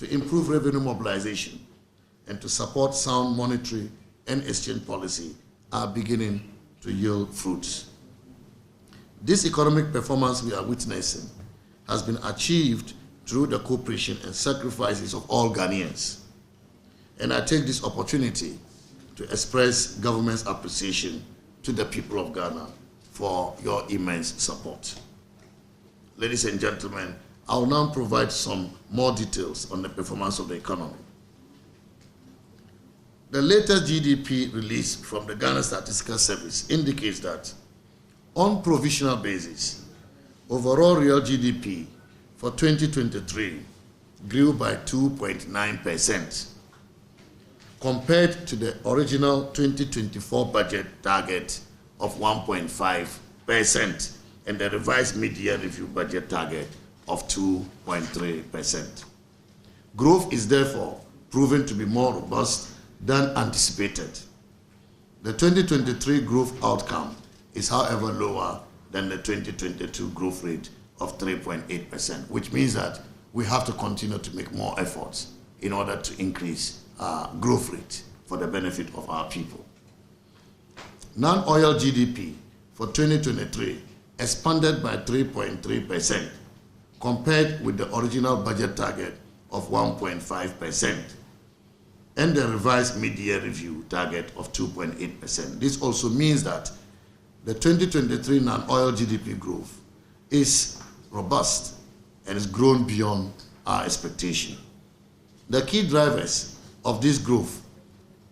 to improve revenue mobilization and to support sound monetary and exchange policy are beginning to yield fruits. This economic performance we are witnessing has been achieved through the cooperation and sacrifices of all Ghanaians. And I take this opportunity to express government's appreciation to the people of Ghana for your immense support. Ladies and gentlemen, I will now provide some more details on the performance of the economy. The latest GDP release from the Ghana Statistical Service indicates that on provisional basis, overall real GDP for 2023 grew by 2.9% compared to the original 2024 budget target of 1.5% and the revised mid-year review budget target of 2.3%. Growth is therefore proven to be more robust than anticipated. The 2023 growth outcome is, however, lower than the 2022 growth rate of 3.8%, which means that we have to continue to make more efforts in order to increase growth rate for the benefit of our people. Non-oil GDP for 2023 expanded by 3.3% compared with the original budget target of 1.5% and the revised mid-year review target of 2.8%. This also means that the 2023 non-oil GDP growth is robust and has grown beyond our expectation. The key drivers of this growth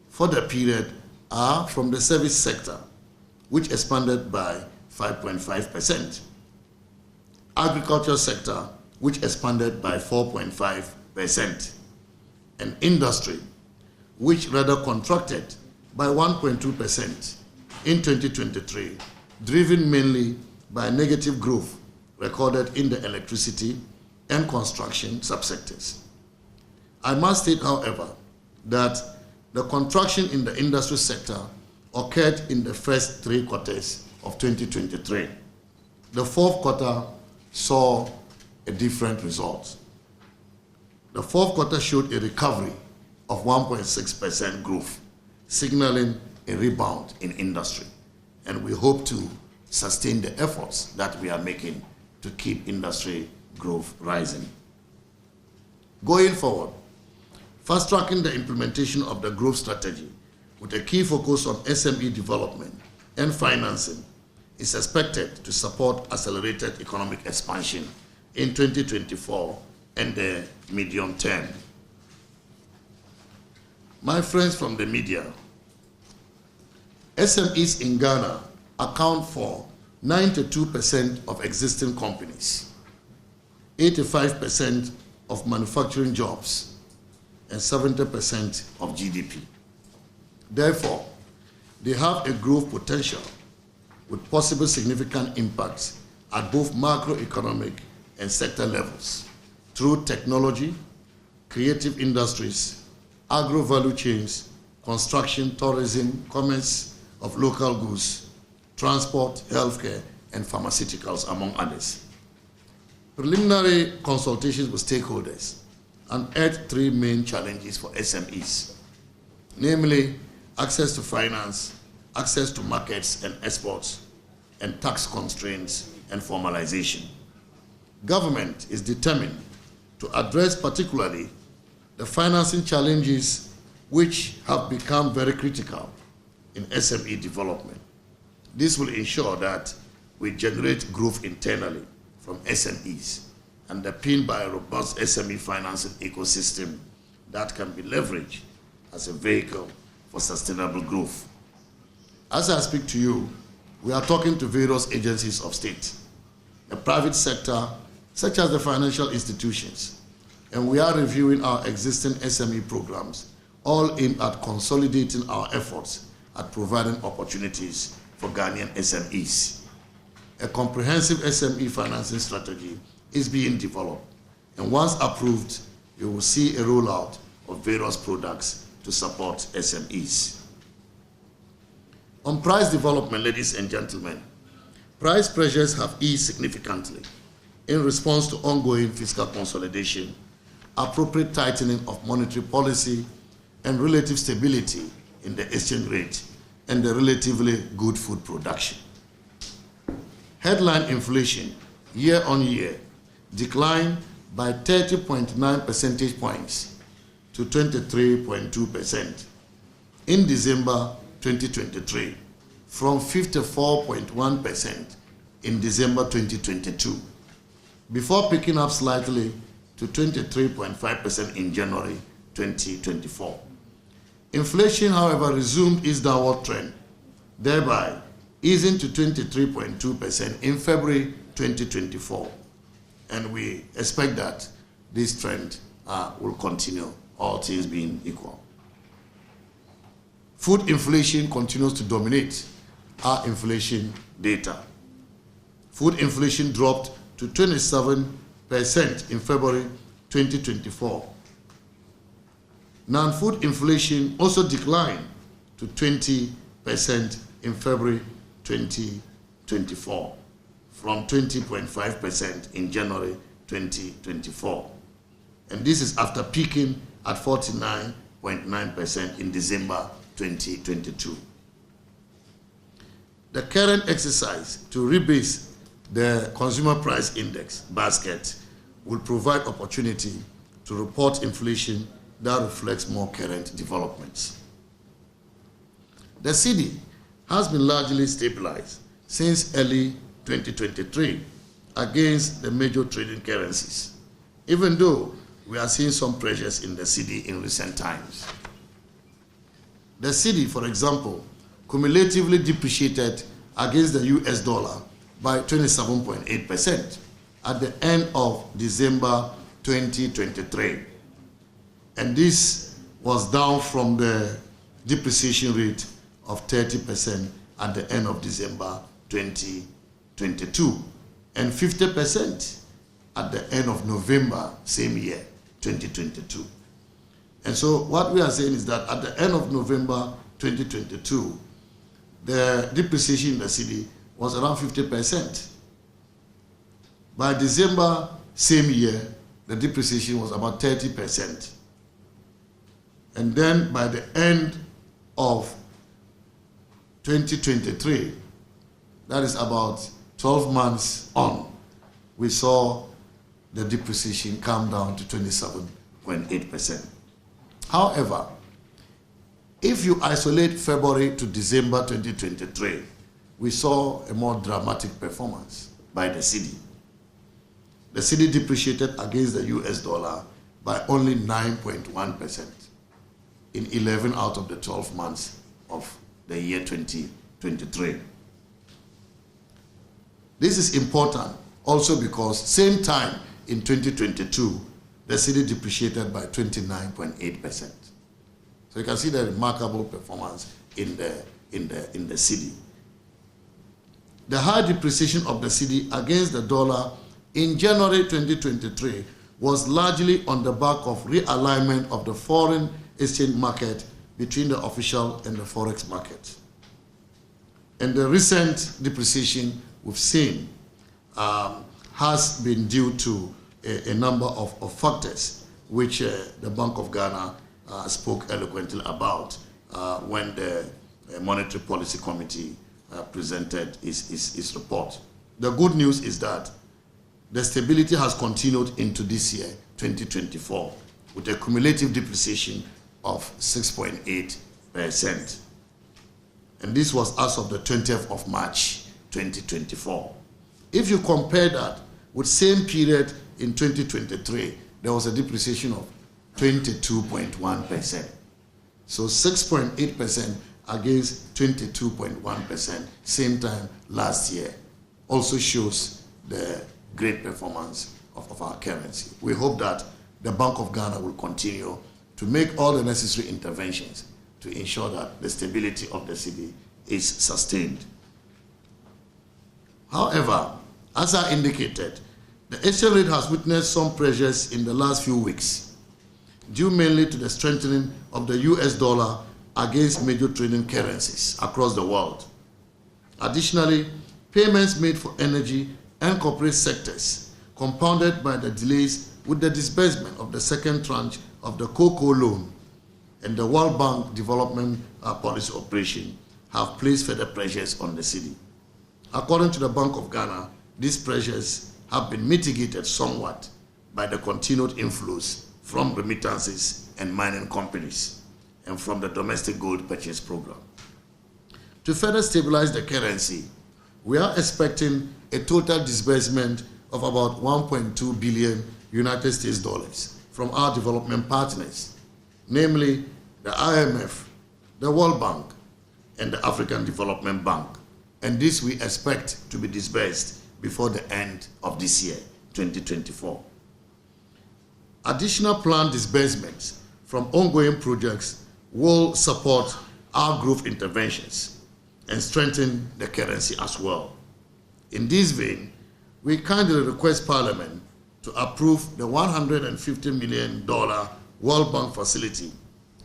for the period are from the service sector, which expanded by 5.5%, agriculture sector, which expanded by 4.5%, and industry, which rather contracted by 1.2% in 2023, driven mainly by negative growth recorded in the electricity and construction subsectors. I must state, however, that the contraction in the industry sector occurred in the first 3 quarters of 2023. The fourth quarter saw a different result. The fourth quarter showed a recovery of 1.6% growth, signaling a rebound in industry. And we hope to sustain the efforts that we are making to keep industry growth rising. Going forward, fast-tracking the implementation of the growth strategy with a key focus on SME development and financing is expected to support accelerated economic expansion in 2024 and the medium term. My friends from the media, SMEs in Ghana account for 92% of existing companies, 85% of manufacturing jobs, and 70% of GDP. Therefore, they have a growth potential with possible significant impacts at both macroeconomic and sector levels through technology, creative industries, agro-value chains, construction, tourism, commerce of local goods, transport, healthcare, and pharmaceuticals, among others. Preliminary consultations with stakeholders unearthed 3 main challenges for SMEs, namely access to finance, access to markets and exports, and tax constraints and formalization. Government is determined to address particularly the financing challenges which have become very critical in SME development. This will ensure that we generate growth internally from SMEs, underpinned by a robust SME financing ecosystem that can be leveraged as a vehicle for sustainable growth. As I speak to you, we are talking to various agencies of state, the private sector, such as the financial institutions, and we are reviewing our existing SME programs, all aimed at consolidating our efforts at providing opportunities for Ghanaian SMEs. A comprehensive SME financing strategy is being developed, and once approved, you will see a rollout of various products to support SMEs. On price development, ladies and gentlemen, price pressures have eased significantly in response to ongoing fiscal consolidation appropriate tightening of monetary policy, and relative stability in the exchange rate and the relatively good food production. Headline inflation year on year declined by 30.9 percentage points to 23.2% in December 2023 from 54.1% in December 2022, before picking up slightly to 23.5% in January 2024. Inflation, however, resumed its downward trend, thereby easing to 23.2% in February 2024. And we expect that this trend will continue, all things being equal. Food inflation continues to dominate our inflation data. Food inflation dropped to 27% in February 2024. Non-food inflation also declined to 20% in February 2024 from 20.5% in January 2024. And this is after peaking at 49.9% in December 2022. The current exercise to rebase the consumer price index basket will provide opportunity to report inflation that reflects more current developments. The cedi has been largely stabilized since early 2023 against the major trading currencies, even though we are seeing some pressures in the cedi in recent times. The cedi, for example, cumulatively depreciated against the US dollar by 27.8% at the end of December 2023. And this was down from the depreciation rate of 30% at the end of December 2022 and 50% at the end of November same year, 2022. And so what we are saying is that at the end of November 2022, the depreciation in the cedi was around 50%. By December same year, the depreciation was about 30%. And then by the end of 2023, that is about 12 months on, we saw the depreciation come down to 27.8%. However, if you isolate February to December 2023, we saw a more dramatic performance by the cedi. The cedi depreciated against the US dollar by only 9.1% in 11 out of the 12 months of the year 2023. This is important also because same time in 2022, the cedi depreciated by 29.8%. So you can see the remarkable performance in the cedi. The high depreciation of the cedi against the dollar in January 2023 was largely on the back of realignment of the foreign exchange market between the official and the forex market. And the recent depreciation we've seen has been due to a number of factors, which the Bank of Ghana spoke eloquently about when the Monetary Policy Committee presented its report. The good news is that the stability has continued into this year, 2024, with a cumulative depreciation of 6.8%. And this was as of the 20th of March, 2024. If you compare that with same period in 2023, there was a depreciation of 22.1%. So 6.8% against 22.1% same time last year also shows the great performance of our currency. We hope that the Bank of Ghana will continue to make all the necessary interventions to ensure that the stability of the cedi is sustained. However, as I indicated, the exchange rate has witnessed some pressures in the last few weeks, due mainly to the strengthening of the US dollar against major trading currencies across the world. Additionally, payments made for energy and corporate sectors, compounded by the delays with the disbursement of the second tranche of the COCO loan and the World Bank Development Policy Operation, have placed further pressures on the city. According to the Bank of Ghana, these pressures have been mitigated somewhat by the continued inflows from remittances and mining companies and from the domestic gold purchase program. To further stabilize the currency, we are expecting a total disbursement of about 1.2 billion United States dollars from our development partners, namely the IMF, the World Bank, and the African Development Bank. And this we expect to be disbursed before the end of this year, 2024. Additional planned disbursements from ongoing projects will support our growth interventions and strengthen the currency as well. In this vein, we kindly request Parliament to approve the $150 million World Bank facility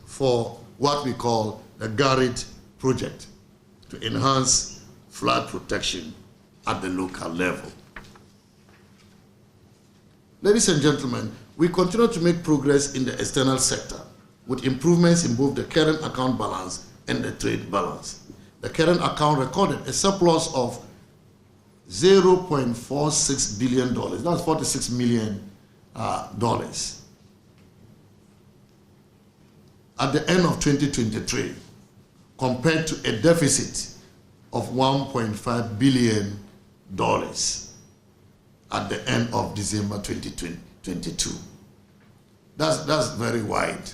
for what we call the GARID project to enhance flood protection at the local level. Ladies and gentlemen, we continue to make progress in the external sector with improvements in both the current account balance and the trade balance. The current account recorded a surplus of $0.46 billion. That's $46 million. At the end of 2023, compared to a deficit of $1.5 billion at the end of December 2022. That's very wide.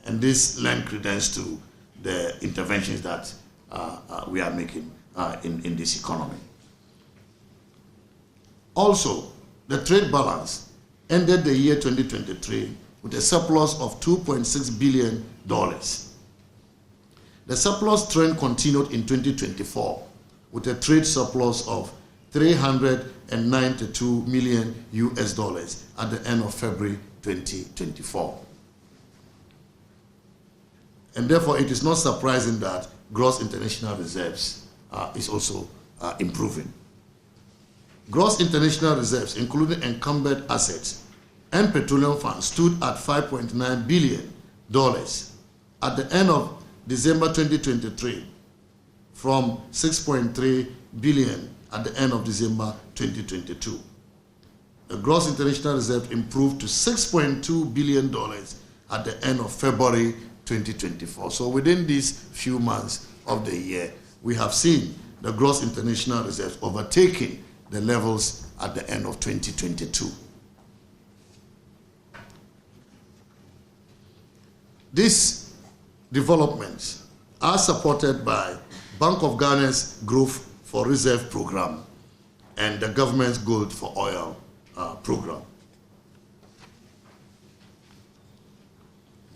And this lends credence to the interventions that we are making in this economy. Also, the trade balance ended the year 2023 with a surplus of $2.6 billion. The surplus trend continued in 2024 with a trade surplus of $392 million at the end of February 2024. And therefore, it is not surprising that gross international reserves is also improving. Gross international reserves, including encumbered assets and petroleum funds, stood at $5.9 billion at the end of December 2023 from $6.3 billion at the end of December 2022. The gross international reserve improved to $6.2 billion at the end of February 2024. So within these few months of the year, we have seen the gross international reserves overtaking the levels at the end of 2022. These developments are supported by Bank of Ghana's Growth for Reserve program and the government's Gold for Oil program.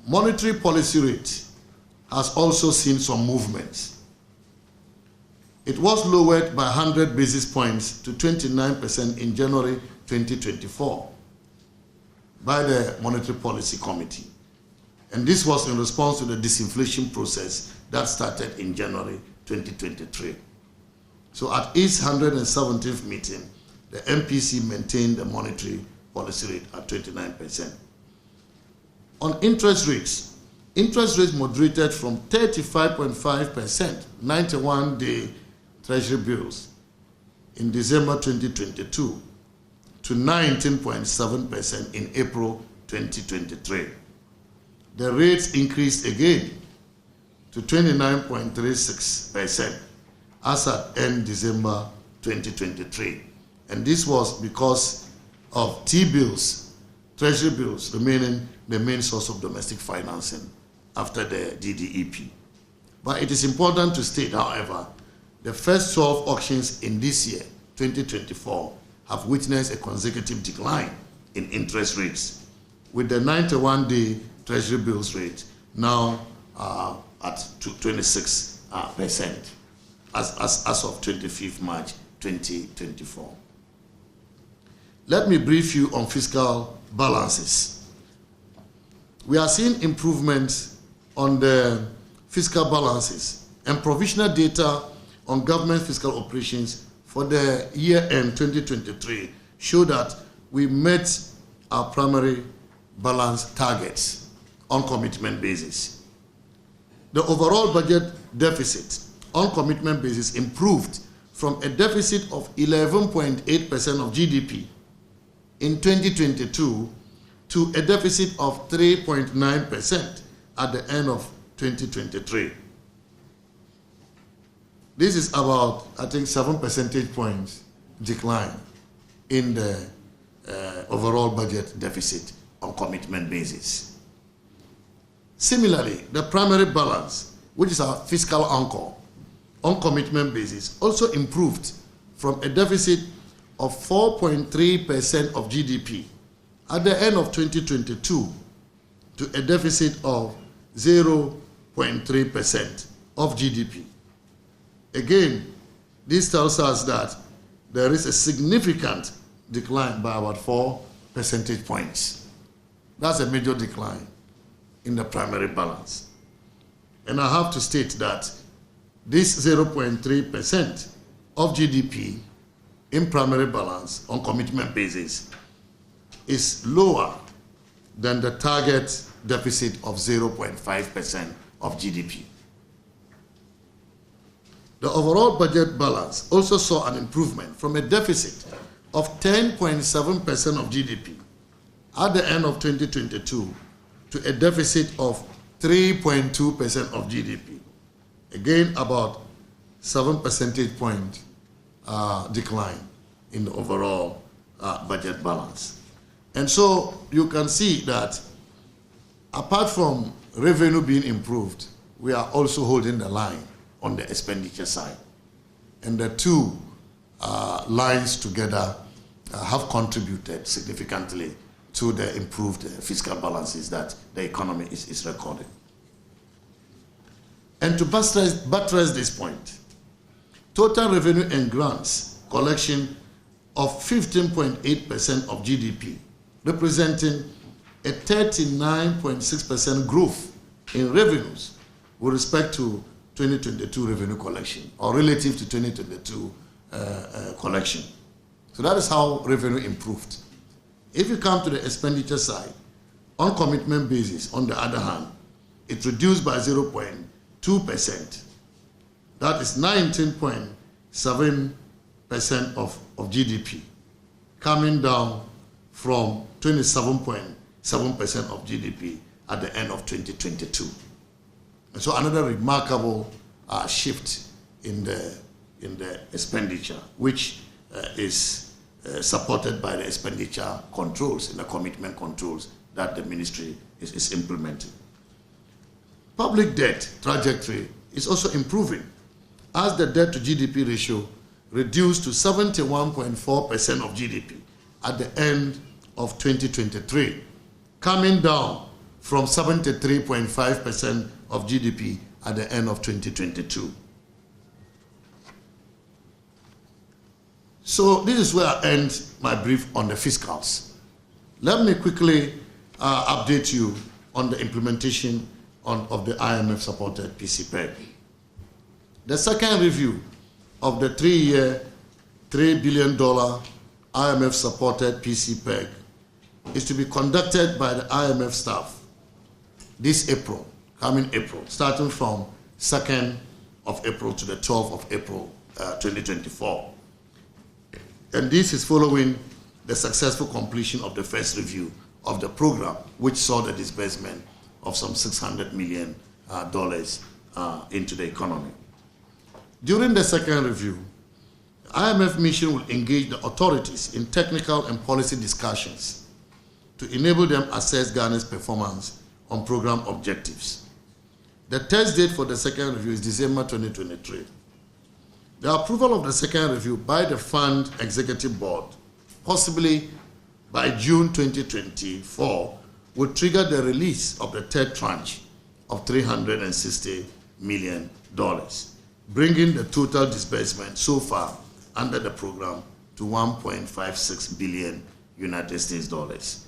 Monetary policy rate has also seen some movements. It was lowered by 100 basis points to 29% in January 2024 by the Monetary Policy Committee. And this was in response to the disinflation process that started in January 2023. So at its 117th meeting, the MPC maintained the monetary policy rate at 29%. On interest rates moderated from 35.5%, 91-day Treasury bills in December 2022 to 19.7% in April 2023. The rates increased again to 29.36% as at end December 2023. And this was because of T-bills, Treasury bills remaining the main source of domestic financing after the DDEP. But it is important to state, however, the first 12 auctions in this year, 2024, have witnessed a consecutive decline in interest rates, with the 91-day Treasury bills rate now at 26% as of 25th March 2024. Let me brief you on fiscal balances. We are seeing improvements on the fiscal balances, and provisional data on government fiscal operations for the year-end 2023 show that we met our primary balance targets on commitment basis. The overall budget deficit on commitment basis improved from a deficit of 11.8% of GDP in 2022 to a deficit of 3.9% at the end of 2023. This is about, I think, 7 percentage points decline in the overall budget deficit on commitment basis. Similarly, the primary balance, which is our fiscal anchor on commitment basis, also improved from a deficit of 4.3% of GDP at the end of 2022 to a deficit of 0.3% of GDP. Again, this tells us that there is a significant decline by about 4 percentage points. That's a major decline in the primary balance. And I have to state that this 0.3% of GDP in primary balance on commitment basis is lower than the target deficit of 0.5% of GDP. The overall budget balance also saw an improvement from a deficit of 10.7% of GDP at the end of 2022 to a deficit of 3.2% of GDP. Again, about 7 percentage point decline in the overall budget balance. And so you can see that apart from revenue being improved, we are also holding the line on the expenditure side. And the two lines together have contributed significantly to the improved fiscal balances that the economy is recording. And to buttress this point, total revenue and grants collection of 15.8% of GDP, representing a 39.6% growth in revenues with respect to 2022 revenue collection, or relative to 2022 collection. So that is how revenue improved. If you come to the expenditure side, on commitment basis, on the other hand, it reduced by 0.2%. That is 19.7% of GDP, coming down from 27.7% of GDP at the end of 2022. And so another remarkable shift in the expenditure, which is supported by the expenditure controls and the commitment controls that the ministry is implementing. Public debt trajectory is also improving as the debt to GDP ratio reduced to 71.4% of GDP at the end of 2023, coming down from 73.5% of GDP at the end of 2022. So this is where I end my brief on the fiscals. Let me quickly update you on the implementation of the IMF-supported PCPEG. The second review of the 3-year, $3 billion IMF-supported PCPEG is to be conducted by the IMF staff this April, coming April, starting from 2nd of April to the 12th of April 2024. And this is following the successful completion of the first review of the program, which saw the disbursement of some $600 million into the economy. During the second review, the IMF mission will engage the authorities in technical and policy discussions to enable them assess Ghana's performance on program objectives. The test date for the second review is December 2023. The approval of the second review by the Fund Executive Board, possibly by June 2024, would trigger the release of the third tranche of $360 million, bringing the total disbursement so far under the program to $1.56 billion United States dollars.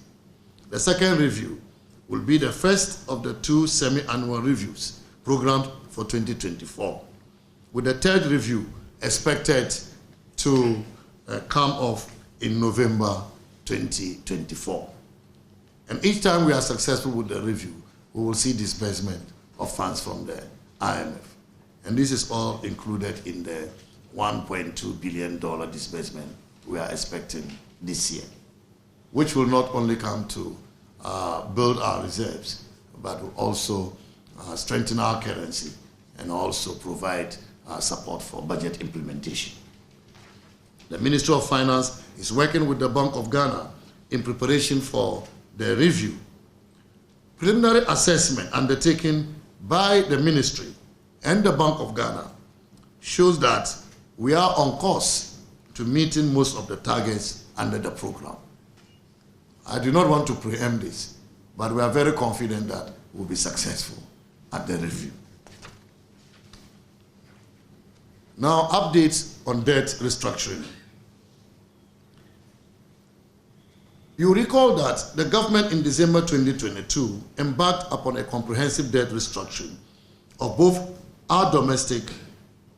The second review will be the first of the two semi-annual reviews programmed for 2024, with the third review expected to come off in November 2024. And each time we are successful with the review, we will see disbursement of funds from the IMF. And this is all included in the $1.2 billion disbursement we are expecting this year, which will not only come to build our reserves, but will also strengthen our currency and also provide support for budget implementation. The Ministry of Finance is working with the Bank of Ghana in preparation for the review. Preliminary assessment undertaken by the Ministry and the Bank of Ghana shows that we are on course to meeting most of the targets under the program. I do not want to preempt this, but we are very confident that we'll be successful at the review. Now, updates on debt restructuring. You recall that the government in December 2022 embarked upon a comprehensive debt restructuring of both our domestic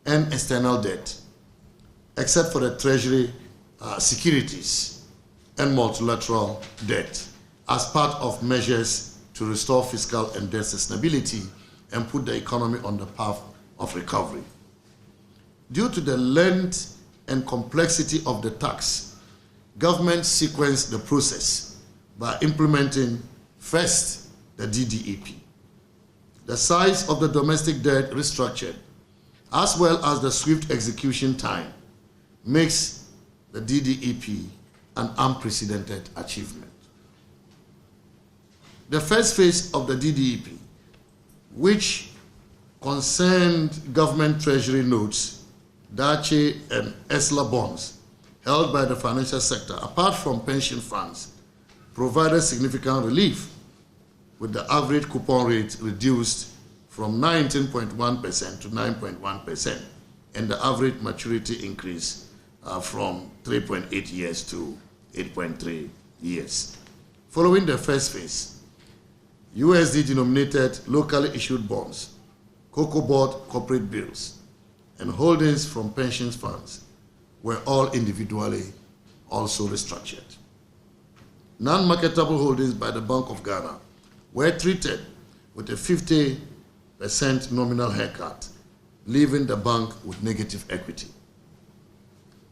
and external debt, except for the Treasury securities and multilateral debt, as part of measures to restore fiscal and debt sustainability and put the economy on the path of recovery. Due to the length and complexity of the tax, government sequenced the process by implementing first the DDEP. The size of the domestic debt restructured, as well as the swift execution time, makes the DDEP an unprecedented achievement. The first phase of the DDEP, which concerned government treasury notes, Dache and ESLA bonds held by the financial sector, apart from pension funds, provided significant relief, with the average coupon rate reduced from 19.1% to 9.1%, and the average maturity increase from 3.8 years to 8.3 years. Following the first phase, USD-denominated locally issued bonds, COCO-board corporate bills, and holdings from pension funds were all individually also restructured. Non-marketable holdings by the Bank of Ghana were treated with a 50% nominal haircut, leaving the bank with negative equity.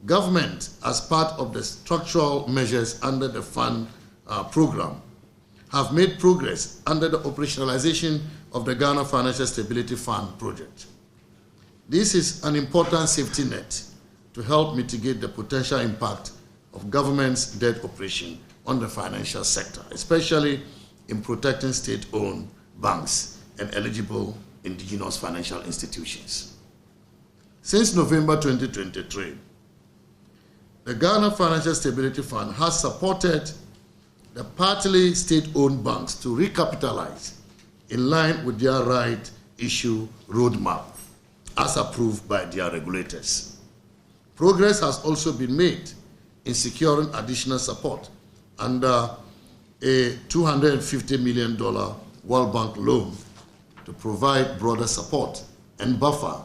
Government, as part of the structural measures under the fund program, have made progress under the operationalization of the Ghana Financial Stability Fund project. This is an important safety net to help mitigate the potential impact of government's debt operation on the financial sector, especially in protecting state-owned banks and eligible indigenous financial institutions. Since November 2023, the Ghana Financial Stability Fund has supported the partly state-owned banks to recapitalize in line with their right issue roadmap as approved by their regulators. Progress has also been made in securing additional support under a $250 million World Bank loan to provide broader support and buffer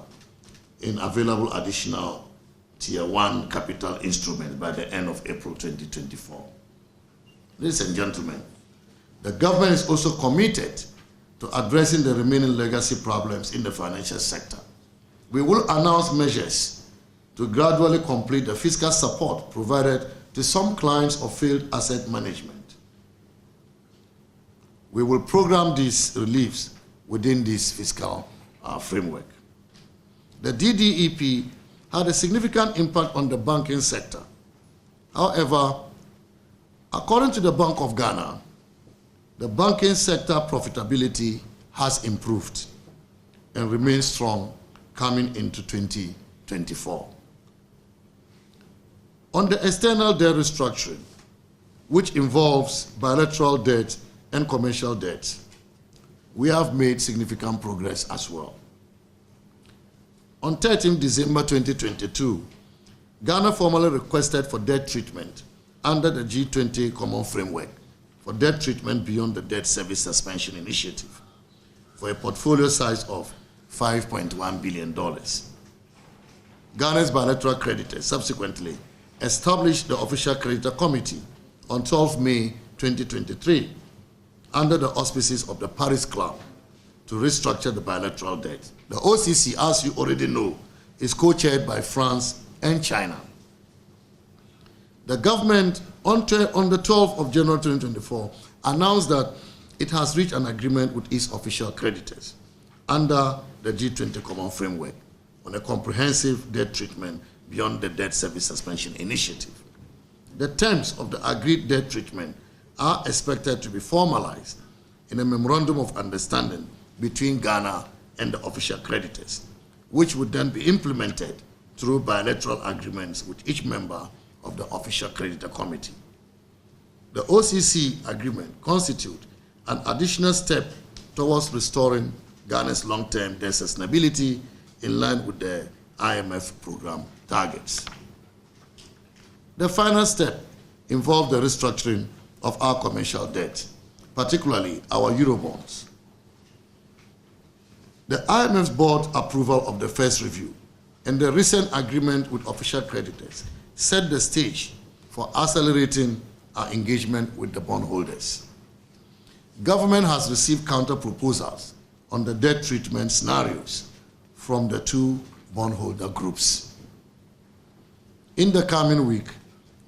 in available additional Tier 1 capital instruments by the end of April 2024. Ladies and gentlemen, the government is also committed to addressing the remaining legacy problems in the financial sector. We will announce measures to gradually complete the fiscal support provided to some clients of failed asset management. We will program these reliefs within this fiscal framework. The DDEP had a significant impact on the banking sector. However, according to the Bank of Ghana, the banking sector profitability has improved and remains strong coming into 2024. On the external debt restructuring, which involves bilateral debt and commercial debt, we have made significant progress as well. On 13 December 2022, Ghana formally requested for debt treatment under the G20 Common Framework for debt treatment beyond the debt service suspension initiative for a portfolio size of $5.1 billion. Ghana's bilateral creditors subsequently established the Official Creditor Committee on 12 May 2023 under the auspices of the Paris Club to restructure the bilateral debt. The OCC, as you already know, is co-chaired by France and China. The government, on the 12th of January 2024, announced that it has reached an agreement with its official creditors under the G20 Common Framework on a comprehensive debt treatment beyond the debt service suspension initiative. The terms of the agreed debt treatment are expected to be formalized in a memorandum of understanding between Ghana and the official creditors, which would then be implemented through bilateral agreements with each member of the official creditor committee. The OCC agreement constitutes an additional step towards restoring Ghana's long-term debt sustainability in line with the IMF program targets. The final step involved the restructuring of our commercial debt, particularly our Eurobonds. The IMF's board approval of the first review and the recent agreement with official creditors set the stage for accelerating our engagement with the bondholders. Government has received counter-proposals on the debt treatment scenarios from the two bondholder groups. In the coming week,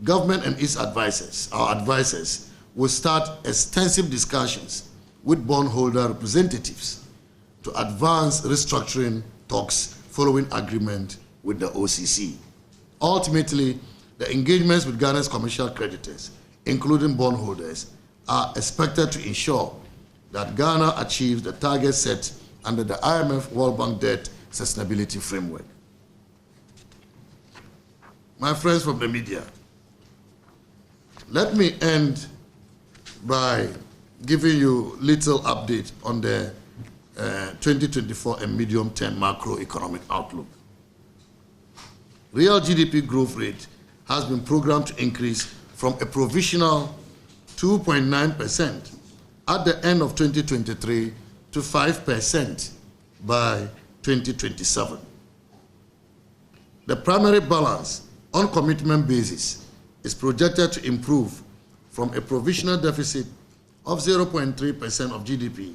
government and its advisors, our advisors, will start extensive discussions with bondholder representatives to advance restructuring talks following agreement with the OCC. Ultimately, the engagements with Ghana's commercial creditors, including bondholders, are expected to ensure that Ghana achieves the targets set under the IMF World Bank Debt Sustainability Framework. My friends from the media, let me end by giving you a little update on the 2024 and medium-term macroeconomic outlook. Real GDP growth rate has been programmed to increase from a provisional 2.9% at the end of 2023 to 5% by 2027. The primary balance on commitment basis is projected to improve from a provisional deficit of 0.3% of GDP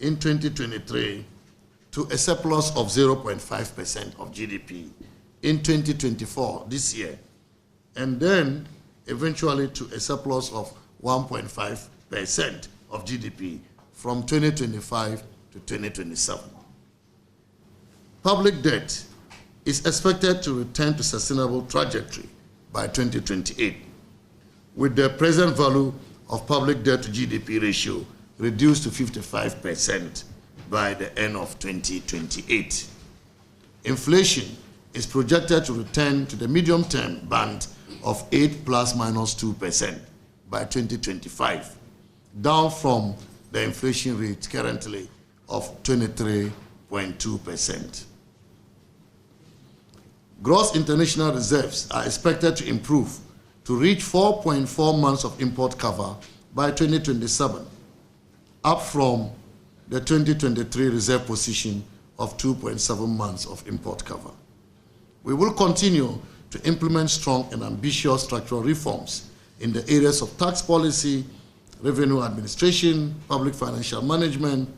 in 2023 to a surplus of 0.5% of GDP in 2024, this year, and then eventually to a surplus of 1.5% of GDP from 2025 to 2027. Public debt is expected to return to sustainable trajectory by 2028, with the present value of public debt to GDP ratio reduced to 55% by the end of 2028. Inflation is projected to return to the medium-term band of 8 plus minus 2% by 2025, down from the inflation rate currently of 23.2%. Gross international reserves are expected to improve to reach 4.4 months of import cover by 2027, up from the 2023 reserve position of 2.7 months of import cover. We will continue to implement strong and ambitious structural reforms in the areas of tax policy, revenue administration, public financial management,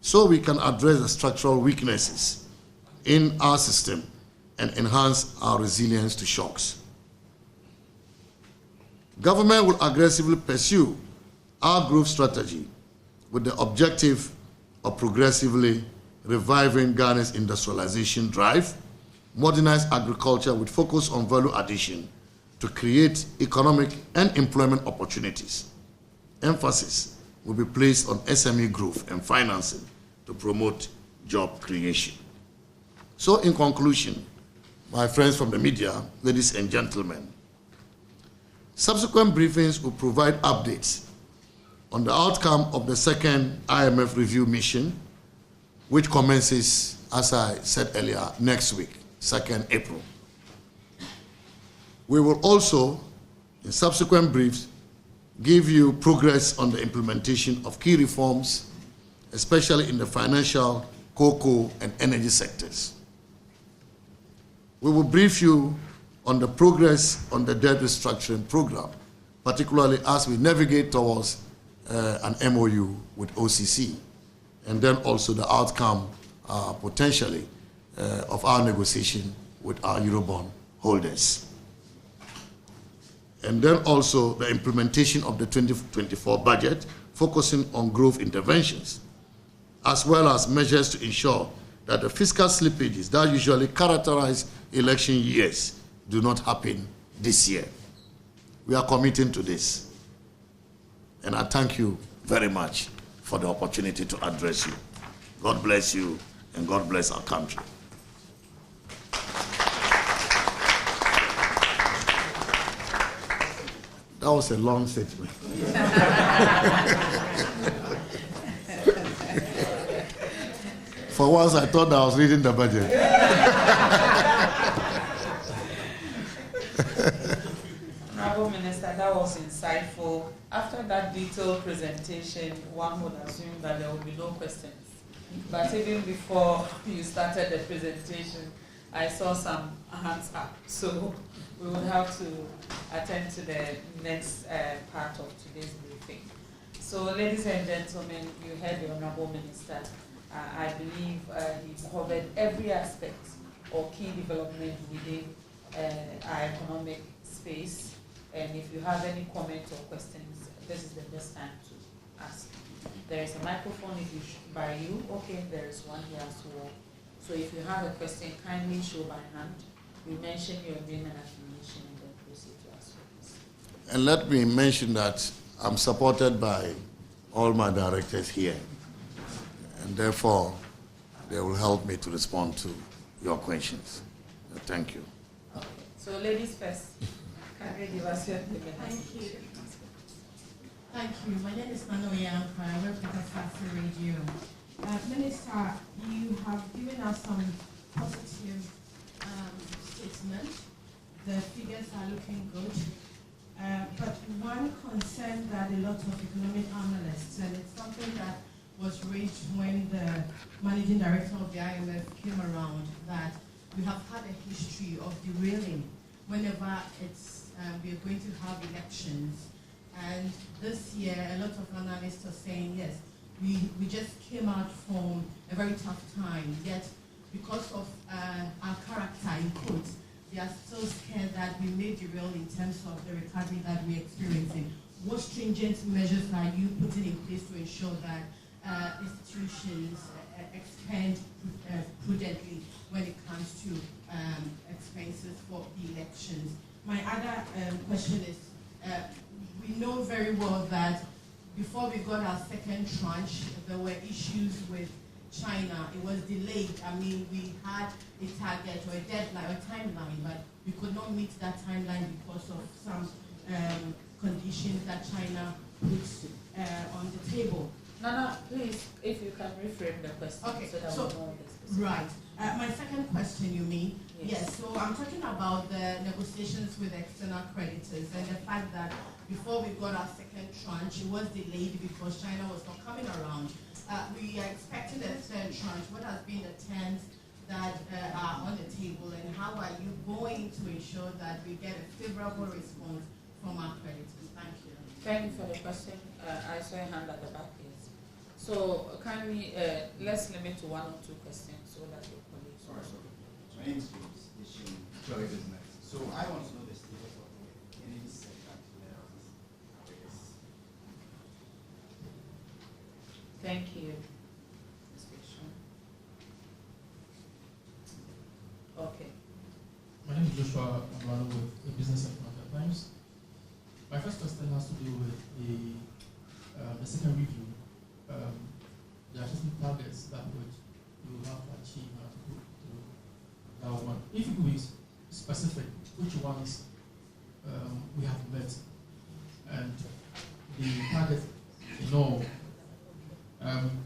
so we can address the structural weaknesses in our system and enhance our resilience to shocks. Government will aggressively pursue our growth strategy with the objective of progressively reviving Ghana's industrialization drive, modernize agriculture with focus on value addition to create economic and employment opportunities. Emphasis will be placed on SME growth and financing to promote job creation. So in conclusion, my friends from the media, ladies and gentlemen, subsequent briefings will provide updates on the outcome of the second IMF review mission, which commences, as I said earlier, next week, 2nd April. We will also, in subsequent briefs, give you progress on the implementation of key reforms, especially in the financial, cocoa, and energy sectors. We will brief you on the progress on the debt restructuring program, particularly as we navigate towards an MOU with OCC, and then also the outcome potentially of our negotiation with our Eurobond holders. And then also the implementation of the 2024 budget, focusing on growth interventions, as well as measures to ensure that the fiscal slippages that usually characterize election years do not happen this year. We are committing to this. And I thank you very much for the opportunity to address you. God bless you, and God bless our country. That was a long statement. For once, I thought I was reading the budget. Honorable Minister, that was insightful. After that detailed presentation, one would assume that there will be no questions. But even before you started the presentation, I saw some hands up. So we will have to attend to the next part of today's briefing. So, ladies and gentlemen, you heard the Honorable Minister. I believe he covered every aspect or key development within our economic space. And if you have any comments or questions, this is the best time to ask. There is a microphone by you. Okay, there is one here as well. So if you have a question, kindly show by hand. You mention your name and affiliation and then proceed to ask your question. And let me mention that I'm supported by all my directors here. And therefore, they will help me to respond to your questions. Thank you. Okay. So ladies first. Can you give us your name? Thank you. Thank you. My name is Mano Yampa. I work with Asasa Radio. Minister, you have given us some positive statements. The figures are looking good. But one concern that a lot of economic analysts, and it's something that was raised when the managing director of the IMF came around, that we have had a history of derailing whenever it's we are going to have elections. And this year, a lot of analysts are saying, yes, we just came out from a very tough time, yet because of our character, in quotes, they are still scared that we may derail in terms of the recovery that we're experiencing. What stringent measures are you putting in place to ensure that institutions expend prudently when it comes to expenses for the elections? My other question is, we know very well that before we got our second tranche, there were issues with China. It was delayed. I mean, we had a target or a deadline or timeline, but we could not meet that timeline because of some conditions that China put on the table. Nana, please, if you can reframe the question. Okay, so that so, we know this. right. My second question, you mean? Yes. So I'm talking about the negotiations with external creditors and the fact that before we got our second tranche, it was delayed because China was not coming around. We are expecting a third tranche. What has been the terms that are on the table, and how are you going to ensure that we get a favorable response from our creditors? Thank you. Thank you for the question. I saw a hand at the back, yes. So can we, let's limit to one or two questions so that your colleagues also. My name is Jolly Business. So I want to know the status of the energy sector clearance. Thank you. Okay. My name is Joshua. I'm running with the Business and Market Times. My first question has to do with the second review. There are certain targets that you will have to achieve that one. If you could be specific, which ones we have met, and the target in all.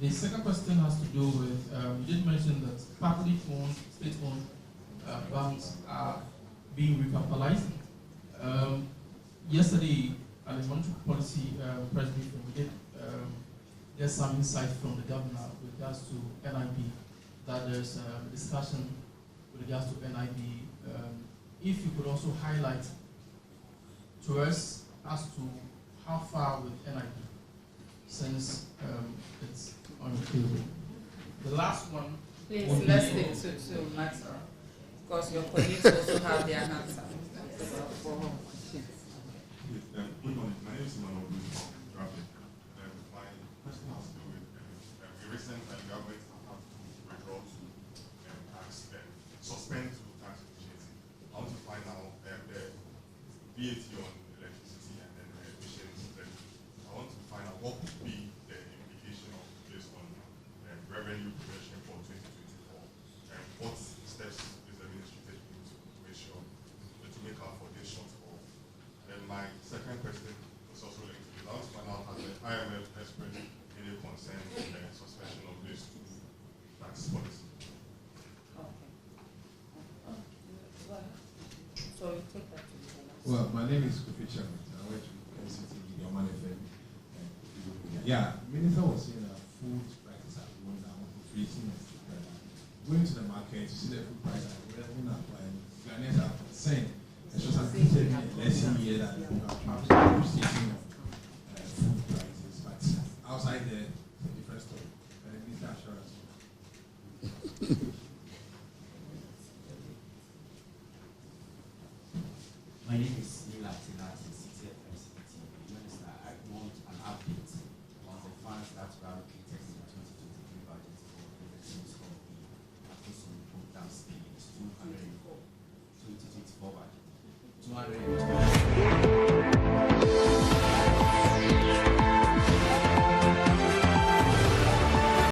The second question has to do with, you did mention that publicly owned, state-owned banks are being recapitalized. Yesterday, at the monetary policy press briefing, we did get some insight from the governor with regards to NIB, that there's a discussion with regards to NIB. If you could also highlight to us as to how far with NIB since it's on the table. The last one. Please, let's stick to matter, because your colleagues also have their hands up. Good morning. My name is Emmanuel from Traffic. My question has to do with the recent government have withdraw to suspend to tax efficiency. I want to find out the VAT on electricity and then the emissions. I want to find out what would be the implication of this on revenue projection for 2024, and what steps is the ministry taking to make sure to make up for this shortfall. And my second question is also linked to this. I want to find out has the IMF expressed any concern in the suspension of these two tax policies? So you take that to Well, my name is Kofi Chairman. I work with cedi, your management. Yeah, Minister was saying that food prices have gone down, increasing. Going to the market, you see the food price are going up, and Ghanaians are concerned. It's just a lesson here that we have appreciating of food prices, but outside there, it's a different story. And it needs assurance. My name is Nila Tinati.